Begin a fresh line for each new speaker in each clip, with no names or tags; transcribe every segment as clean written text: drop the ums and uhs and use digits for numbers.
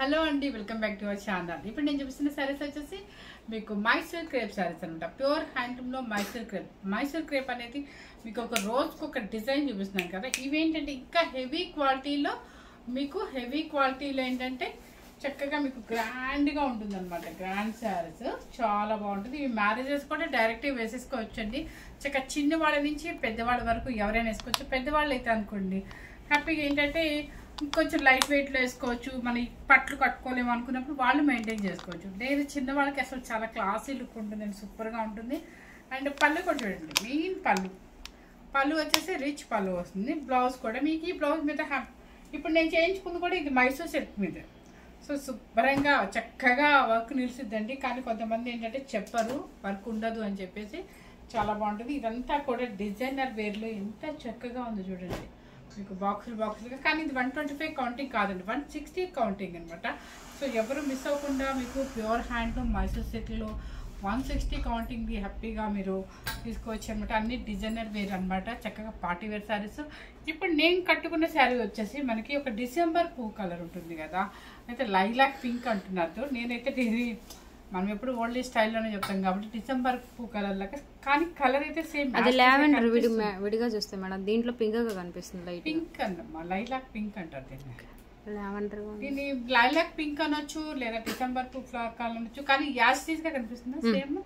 Hello అండి, welcome back to our channel. ఇప్పుడు నేను చూపిస్తున్న సారీస్ వచ్చేసి మీకు మైసూర్ క్రేప్ సారీస్ అనమాట. ప్యూర్ హ్యాండ్లూమ్లో మైసూర్ క్రేప్ అనేది మీకు ఒక రోజుకు ఒక డిజైన్ చూపిస్తున్నాను కదా. ఇవేంటంటే ఇంకా హెవీ క్వాలిటీలో ఏంటంటే చక్కగా మీకు గ్రాండ్గా ఉంటుంది అనమాట. గ్రాండ్ శారీస్ చాలా బాగుంటుంది. ఇవి మ్యారేజెస్ కూడా డైరెక్ట్గా వేసేసుకోవచ్చండి. చక్కగా చిన్నవాళ్ళ నుంచి పెద్దవాళ్ళ వరకు ఎవరైనా వేసుకోవచ్చు. పెద్దవాళ్ళు అయితే అనుకోండి హ్యాపీగా ఏంటంటే కొంచెం లైట్ వెయిట్లో వేసుకోవచ్చు. మన పట్లు కట్టుకోలేము అనుకున్నప్పుడు వాళ్ళు మెయింటైన్ చేసుకోవచ్చు. లేదు చిన్నవాళ్ళకి అసలు చాలా క్లాసీ లుక్ ఉంటుందండి, సూపర్గా ఉంటుంది. అండ్ పళ్ళు కూడా చూడండి, మెయిన్ పళ్ళు వచ్చేసి రిచ్ పళ్ళు వస్తుంది. బ్లౌజ్ కూడా మీకు ఈ బ్లౌజ్ మీద ఇప్పుడు నేను చేయించుకుంది కూడా ఇది మైసూర్ సిల్క్ మీద. సో శుభ్రంగా చక్కగా వర్క్ నిలిచిద్దండి. కానీ కొంతమంది ఏంటంటే చెప్పరు వర్క్ ఉండదు అని చెప్పేసి. చాలా బాగుంటుంది. ఇదంతా కూడా డిజైనర్ వేర్లో ఎంత చక్కగా ఉంది చూడండి. మీకు బాక్సులుగా, కానీ ఇది 125 కౌంటింగ్ కాదండి, 160 కౌంటింగ్ అనమాట. సో ఎవరు మిస్ అవ్వకుండా మీకు ప్యూర్ హ్యాండ్లూమ్ మైసూర్ సిల్క్లో 160 కౌంటింగ్ది హ్యాపీగా మీరు తీసుకోవచ్చు అనమాట. అన్ని డిజైనర్ వేర్ అనమాట, చక్కగా పార్టీ వేర్ శారీస్. ఇప్పుడు నేను కట్టుకున్న శారీ వచ్చేసి మనకి ఒక డిసెంబర్ పువ్వు కలర్ ఉంటుంది కదా, అయితే లైలాక్ పింక్ అంటున్నారు. నేనైతే ఇది మనం ఎప్పుడు ఓల్డ్ స్టైల్లోనే చెప్తాం కాబట్టి డిసెంబర్ పువ్వు కలర్ లాగా, కానీ కలర్ అయితే సేమ్.
అది లావెండర్ విడిగా చూస్తే మేడం దీంట్లో పింక్ గా కనిపిస్తుంది. లైట్
పింక్ అన్నమ్మా, లైలాక్ పింక్ అంటారు దీన్ని.
లావెండర్
దీన్ని లైలాక్ పింక్ అనొచ్చు, లేదా డిసెంబర్ పువ్వు ఫ్లవర్ కలర్ అనొచ్చు, కానీ యాస్టీస్ గా కనిపిస్తుంది సేమ్.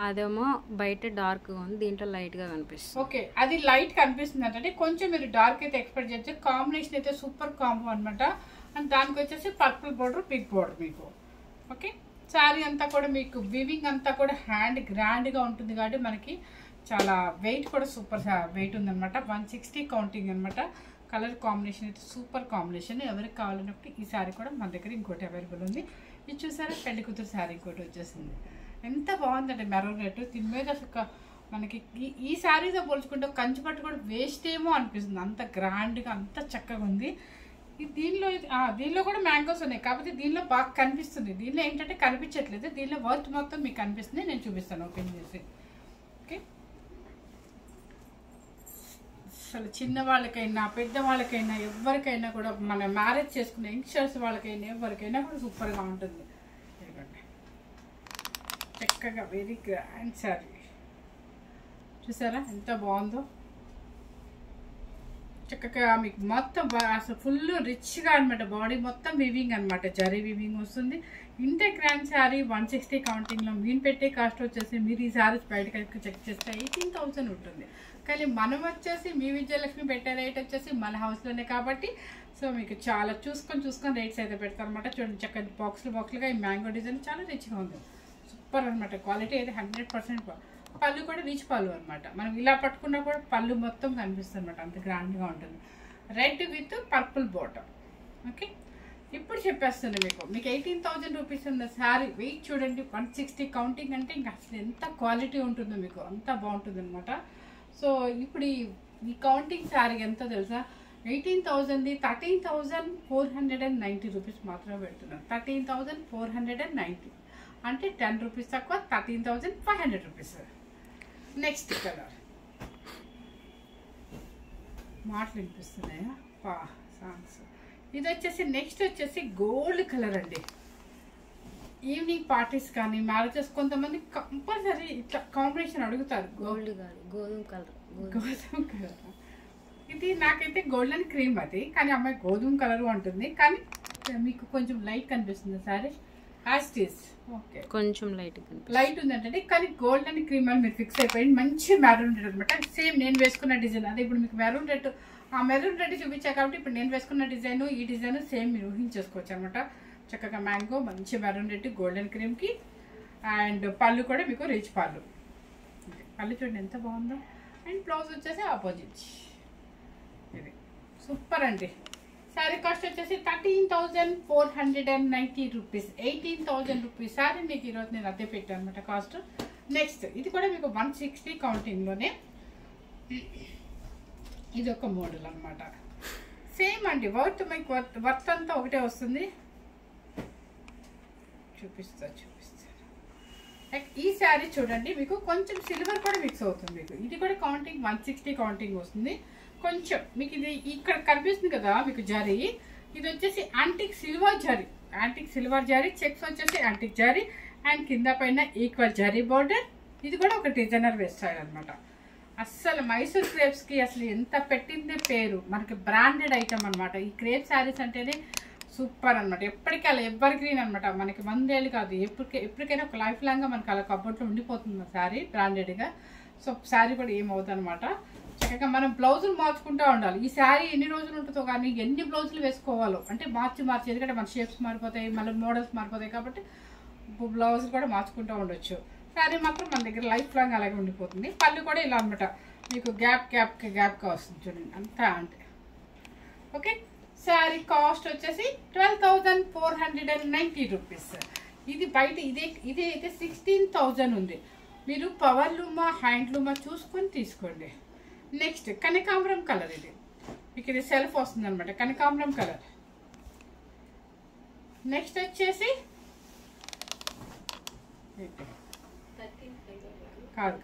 అదేమో బయట డార్క్ గా ఉంది, దీంట్లో లైట్ గా కనిపిస్తుంది.
ఓకే, అది లైట్ కనిపిస్తుంది అంటే కొంచెం మీరు డార్క్ అయితే ఎక్స్పెక్ట్ చేయొచ్చు. కాంబినేషన్ అయితే సూపర్ కాంబో అనమాట. అండ్ దానికి వచ్చేసి పర్పుల్ బోర్డర్, పింక్ బోర్డర్ మీకు. ఓకే, శారీ అంతా కూడా మీకు వివింగ్ అంతా కూడా హ్యాండ్ గ్రాండ్గా ఉంటుంది కాబట్టి మనకి చాలా వెయిట్ కూడా సూపర్ వెయిట్ ఉందన్నమాట. 160 కౌంటింగ్ అనమాట. కలర్ కాంబినేషన్ అయితే సూపర్ కాంబినేషన్. ఎవరికి కావాలన్నప్పుడు ఈ శారీ కూడా మన దగ్గర ఇంకోటి అవైలబుల్ ఉంది. ఇది చూసారా, పెళ్లి కూతురు శారీ ఇంకోటి వచ్చేసింది. ఎంత బాగుందండి మెరూన్ రెడ్. దీని మీద అసలు మనకి ఈ శారీతో పోల్చుకుంటే కంచిపట్టు కూడా వేస్ట్ ఏమో అనిపిస్తుంది, అంత గ్రాండ్గా అంత చక్కగా ఉంది. దీనిలో కూడా మ్యాంగోస్ ఉన్నాయి, కాకపోతే దీనిలో బాగా కనిపిస్తుంది. దీనిలో ఏంటంటే కనిపించట్లేదు, దీనిలో వర్క్ మొత్తం మీకు కనిపిస్తుంది. నేను చూపిస్తాను ఓపెన్ చేసి. ఓకే, అసలు చిన్న వాళ్ళకైనా పెద్దవాళ్ళకైనా ఎవరికైనా కూడా మన మ్యారేజ్ చేసుకునే యంగ్స్టర్స్ వాళ్ళకైనా ఎవరికైనా కూడా సూపర్గా ఉంటుంది. చక్కగా వెరీ గ్రాండ్ శారీ చూసారా ఎంత బాగుందో. చక్కగా మీకు మొత్తం అసలు ఫుల్ రిచ్గా అనమాట. బాడీ మొత్తం వివింగ్ అనమాట, జరీ వివింగ్ వస్తుంది. ఇంత గ్రాండ్ శారీ 160 కౌంటింగ్లో మీరు పెట్టే కాస్ట్ వచ్చేసి మీరు ఈ శారీస్ బయటకి చెక్ చేస్తే 18,000 ఉంటుంది. కానీ మనం వచ్చేసి మీ విజయలక్ష్మి పెట్టే రేట్ వచ్చేసి మన హౌస్లోనే కాబట్టి సో మీకు చాలా చూసుకొని రేట్స్ అయితే పెడతారు అనమాట. చూడండి చక్కగా బాక్సులుగా ఈ మ్యాంగో డిజైన్ చాలా రిచ్గా ఉంది, సూపర్ అనమాట. క్వాలిటీ అయితే 100%. పళ్ళు కూడా రిచ్ పళ్ళు అనమాట. మనం ఇలా పట్టుకున్నా కూడా పళ్ళు మొత్తం కనిపిస్తుంది అనమాట, అంత గ్రాండ్గా ఉంటుంది. Red with purple bottom. Okay, ఇప్పుడు చెప్పేస్తుంది మీకు 18,000 రూపీస్ ఉన్న శారీ. వెయిట్ చూడండి, 160 కౌంటింగ్ అంటే ఇంకా అసలు ఎంత క్వాలిటీ ఉంటుందో మీకు, అంత బాగుంటుంది అనమాట. సో ఇప్పుడు ఈ కౌంటింగ్ శారీ ఎంత తెలుసా, 18,000ది 13,490 రూపీస్ మాత్రమే పెడుతున్నాను. 13,490 అంటే 10 రూపీస్ తక్కువ, 13,500 రూపీస్. నెక్స్ట్ కలర్ మాటలు వినిపిస్తున్నాయా సాంగ్స్. ఇది వచ్చేసి నెక్స్ట్ వచ్చేసి గోల్డ్ కలర్ అండి. ఈవినింగ్ పార్టీస్ కానీ మ్యారేజెస్ కొంతమంది కంపల్సరీ ఇట్లా కాంబినేషన్ అడుగుతారు.
గోల్డ్ కాదు, గోధుమ కలర్.
ఇది నాకైతే గోల్డెన్ క్రీమ్ అది, కానీ అమ్మాయి గోధుమ కలర్ ఉంటుంది. కానీ మీకు కొంచెం లైట్ కనిపిస్తుంది సారీ యాస్టీస్. ఓకే,
కొంచెం
లైట్ ఉందంటే, కానీ గోల్డ్ అండ్ క్రీమ్ అని మీరు ఫిక్స్ అయిపోయింది. మంచి మెరూన్ రెడ్ అనమాట. సేమ్ నేను వేసుకున్న డిజైన్ అదే. ఇప్పుడు మీకు మెరూన్ రెడ్ చూపించా కాబట్టి ఇప్పుడు నేను వేసుకున్న డిజైన్ ఈ డిజైన్ సేమ్ మీరు ఊహించేసుకోవచ్చు అనమాట. చక్కగా మ్యాంగో, మంచి మెరూన్ రెడ్, గోల్డెన్ క్రీమ్కి. అండ్ పళ్ళు కూడా మీకు రిచ్ పళ్ళు చూడండి ఎంత బాగుందో. అండ్ బ్లౌజ్ వచ్చేసి ఆపోజిట్. ఇది సూపర్ అండి. శారీ కాస్ట్ వచ్చేసి 13,490 రూపీస్. 18,000 రూపీస్ శారీ మీకు ఈరోజు నేను అదే పెట్టాను అనమాట కాస్ట్. నెక్స్ట్ ఇది కూడా మీకు 160 కౌంటింగ్లోనే. ఇది ఒక మోడల్ అనమాట. సేమ్ అండి, మీకు వర్త్ అంతా ఒకటే వస్తుంది. చూపిస్తాను. ఈ శారీ చూడండి, మీకు కొంచెం సిల్వర్ కూడా మిక్స్ అవుతుంది. మీకు ఇది కూడా కౌంటింగ్ 160 కౌంటింగ్ వస్తుంది. కొంచెం మీకు ఇది ఇక్కడ కనిపిస్తుంది కదా మీకు జరీ, ఇది వచ్చేసి antique silver zari, antique silver zari, checks వచ్చేసి యాంటిక్ జరీ అండ్ కింద పైన ఈక్వల్ జరీ బోర్డర్. ఇది కూడా ఒక డిజైనర్ వేర్ స్టైల్ అనమాట. అస్సలు మైసూర్ క్రేప్స్కి అసలు ఎంత పెట్టిందే పేరు, మనకి బ్రాండెడ్ ఐటమ్ అనమాట. ఈ క్రేప్ శారీస్ అంటేనే సూపర్ అనమాట. ఎప్పటికీ అలా ఎవర్ గ్రీన్ అనమాట, మనకి 100 ఏళ్ళు కాదు, ఎప్పటికైనా ఒక లైఫ్ లాంగ్గా మనకి అలా కబోర్డ్లో ఉండిపోతుంది శారీ బ్రాండెడ్గా. సో శారీ కూడా ఏమవుతుంది అనమాట. చక్కగా మనం బ్లౌజులు మార్చుకుంటూ ఉండాలి. ఈ శారీ ఎన్ని రోజులు ఉంటుందో కానీ ఎన్ని బ్లౌజులు వేసుకోవాలో అంటే మార్చి ఎందుకంటే మన షేప్స్ మారిపోతాయి, మళ్ళీ మోడల్స్ మారిపోతాయి, కాబట్టి బ్లౌజులు కూడా మార్చుకుంటూ ఉండొచ్చు. శారీ మాత్రం మన దగ్గర లైఫ్ లాంగ్ అలాగే ఉండిపోతుంది. పళ్ళు కూడా ఇలా అనమాట, మీకు గ్యాప్గా వస్తుంది చూడండి అంతా. అంటే ఓకే, శారీ కాస్ట్ వచ్చేసి 12,490 రూపీస్. ఇది బయట ఇదే అయితే 16,000 ఉంది. మీరు పవర్ లూమా హ్యాండ్లూమా చూసుకొని తీసుకోండి. నెక్స్ట్ కనకాంబరం కలర్, ఇది మీకు ఇది సెల్ఫ్ వస్తుంది అనమాట, కనకాంబరం కలర్. నెక్స్ట్ వచ్చేసి కాదు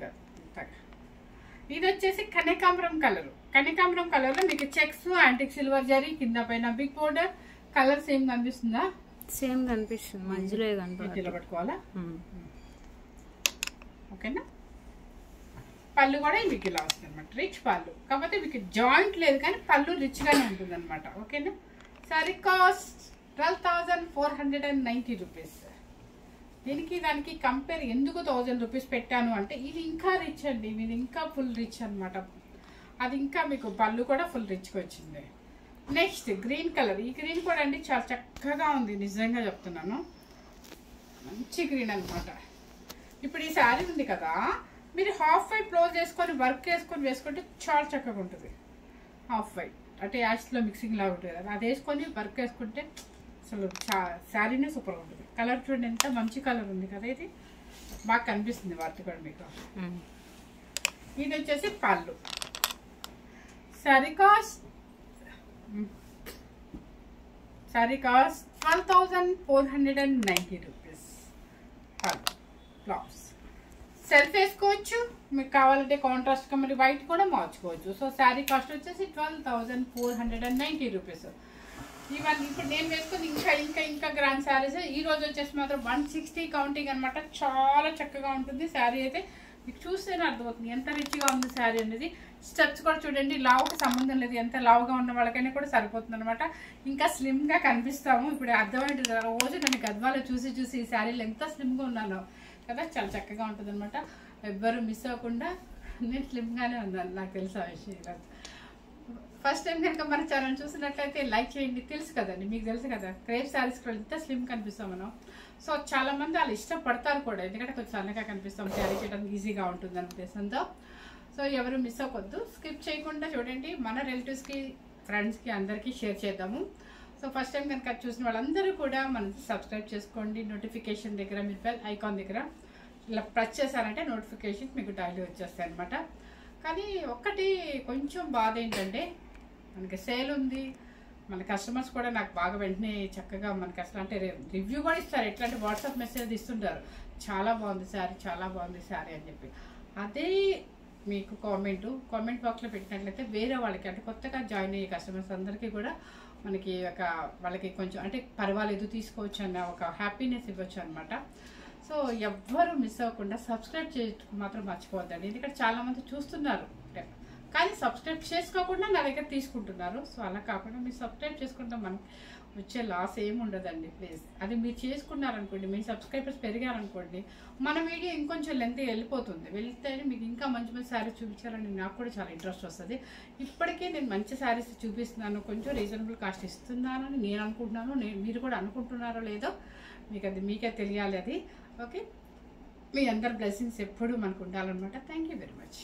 ఇది వచ్చేసి కనకాంబరం కలర్. కనకాంబరం కలర్లో మీకు చెక్స్ యాంటిక్ సిల్వర్ జరీ, కింద పైన బిగ్ బోర్డర్. కలర్ సేమ్ కనిపిస్తుందా?
సేమ్ కనిపిస్తుంది, మధ్యలో
మధ్యలో పట్టుకోవాలా? ఓకేనా. పళ్ళు కూడా మీకు ఇలా వస్తుంది అనమాట, రిచ్ పళ్ళు. కాకపోతే మీకు జాయింట్ లేదు కానీ పళ్ళు రిచ్గానే ఉంటుంది అనమాట. ఓకేనా. Sorry cost 12,490 rupees. దీనికి దానికి కంపేర్ ఎందుకు 1000 రూపీస్ పెట్టాను అంటే ఇది ఇంకా రిచ్ అండి, ఇది ఇంకా ఫుల్ రిచ్ అనమాట. అది ఇంకా మీకు పళ్ళు కూడా ఫుల్ రిచ్గా వచ్చింది. Next green colour. ఈ గ్రీన్ కూడా అండి చాలా చక్కగా ఉంది, నిజంగా చెప్తున్నాను, మంచి గ్రీన్ అనమాట. ఇప్పుడు ఈ శారీ ఉంది కదా, మీరు హాఫ్ వైట్ బ్లౌజ్ వేసుకొని వర్క్ వేసుకుంటే చాలా చక్కగా ఉంటుంది. హాఫ్ వైట్ అంటే యాష్లో మిక్సింగ్ లాగా ఉంటుంది కదా, అది వేసుకొని వర్క్ వేసుకుంటే అసలు శారీనే సూపర్గా ఉంటుంది. కలర్ చూడండి ఎంత మంచి కలర్ ఉంది కదా, ఇది బాగా కనిపిస్తుంది వర్క్ కూడా మీకు. ఇది వచ్చేసి పళ్ళు. Sari cost 12,490 rupees. పళ్ళు బ్లౌజ్ సెల్ఫ్ వేసుకోవచ్చు, మీకు కావాలంటే కాంట్రాస్ట్గా మరి వైట్ కూడా మార్చుకోవచ్చు. సో శారీ కాస్ట్ వచ్చేసి 12,490 రూపీస్. ఇవన్నీ ఇప్పుడు నేను వేసుకుని ఇంకా గ్రాండ్ శారీస్. ఈ రోజు వచ్చేసి మాత్రం 160 కౌంటింగ్ అనమాట. చాలా చక్కగా ఉంటుంది శారీ అయితే, మీకు చూస్తేనే అర్థమవుతుంది ఎంత రిచ్గా ఉంది శారీ అనేది. స్టెప్స్ కూడా చూడండి, లావుకి సంబంధం లేదు, ఎంత లావుగా ఉన్న వాళ్ళకైనా కూడా సరిపోతుంది అనమాట. ఇంకా స్లిమ్గా కనిపిస్తాము. ఇప్పుడు అర్థమైంది కదా, రోజు నన్ను గద్వాలో చూసి ఈ శారీలో ఎంత స్లిమ్గా ఉన్నానో కదా, చాలా చక్కగా ఉంటుంది అనమాట. ఎవ్వరు మిస్ అవ్వకుండా. నేను స్లిమ్గానే ఉన్నాను, నాకు తెలుసు ఆ విషయం. ఫస్ట్ టైం కనుక మన ఛానల్ చూసినట్లయితే లైక్ చేయండి. తెలుసు కదండి, మీకు తెలుసు కదా క్రేప్ శారీస్ కూడా ఎంత స్లిమ్ కనిపిస్తాం మనం. సో చాలా మంది వాళ్ళు ఇష్టపడతారు కూడా, ఎందుకంటే కొంచెం సన్నగా కనిపిస్తాం, క్యారీ చేయడానికి ఈజీగా ఉంటుంది అనే ఉద్దేశంతో. సో ఎవరు మిస్ అవ్వద్దు, స్కిప్ చేయకుండా చూడండి. మన రిలేటివ్స్కి, ఫ్రెండ్స్కి అందరికీ షేర్ చేద్దాము. సో ఫస్ట్ టైం కనుక చూసిన వాళ్ళందరూ కూడా మనం సబ్స్క్రైబ్ చేసుకోండి. నోటిఫికేషన్ దగ్గర మీరు బెల్ ఐకాన్ దగ్గర ఇలా ప్రెస్ చేశారంటే నోటిఫికేషన్ మీకు డైలీ వచ్చేస్తాయి అనమాట. కానీ ఒక్కటి కొంచెం బాధ ఏంటంటే, మనకి సేల్ ఉంది, మన కస్టమర్స్ కూడా నాకు బాగా వెంటనే చక్కగా మనకి అసలు అంటే రివ్యూ కూడా ఇస్తారు. ఎట్లా అంటే వాట్సాప్ మెసేజ్ ఇస్తుంటారు, చాలా బాగుంది శారీ, చాలా బాగుంది శారీ అని చెప్పి. అదే మీకు కామెంట్ బాక్స్లో పెట్టినట్లయితే వేరే వాళ్ళకి అంటే కొత్తగా జాయిన్ అయ్యే కస్టమర్స్ అందరికీ కూడా మనకి వాళ్ళకి కొంచెం అంటే పర్వాలేదు తీసుకోవచ్చు అన్న ఒక హ్యాపీనెస్ ఇవ్వచ్చు అనమాట. సో ఎవ్వరు మిస్ అవ్వకుండా సబ్స్క్రైబ్ చేయడం మాత్రం మర్చిపోవద్దండి, ఎందుకంటే చాలామంది చూస్తున్నారు కానీ సబ్స్క్రైబ్ చేసుకోకుండా నా దగ్గర తీసుకుంటున్నారు. సో అలా కాకుండా మీరు సబ్స్క్రైబ్ చేసుకుంటే మనకి వచ్చే లాస్ ఏమి ఉండదండి. ప్లీజ్ అది మీరు చేసుకున్నారనుకోండి, మీ సబ్స్క్రైబర్స్ పెరిగారనుకోండి, మన వీడియో ఇంకొంచెం లెంత్ వెళ్తే మీకు ఇంకా మంచి శారీస్ చూపించాలని నాకు కూడా చాలా ఇంట్రెస్ట్ వస్తుంది. ఇప్పటికే నేను మంచి శారీస్ చూపిస్తున్నాను, కొంచెం రీజనబుల్ కాస్ట్ ఇస్తున్నానని నేను అనుకుంటున్నాను. మీరు కూడా అనుకుంటున్నారో లేదో మీకే తెలియాలి అది. ఓకే, మీ అందరి బ్లెస్సింగ్స్ ఎప్పుడూ మనకు ఉండాలన్నమాట. Thank you very much.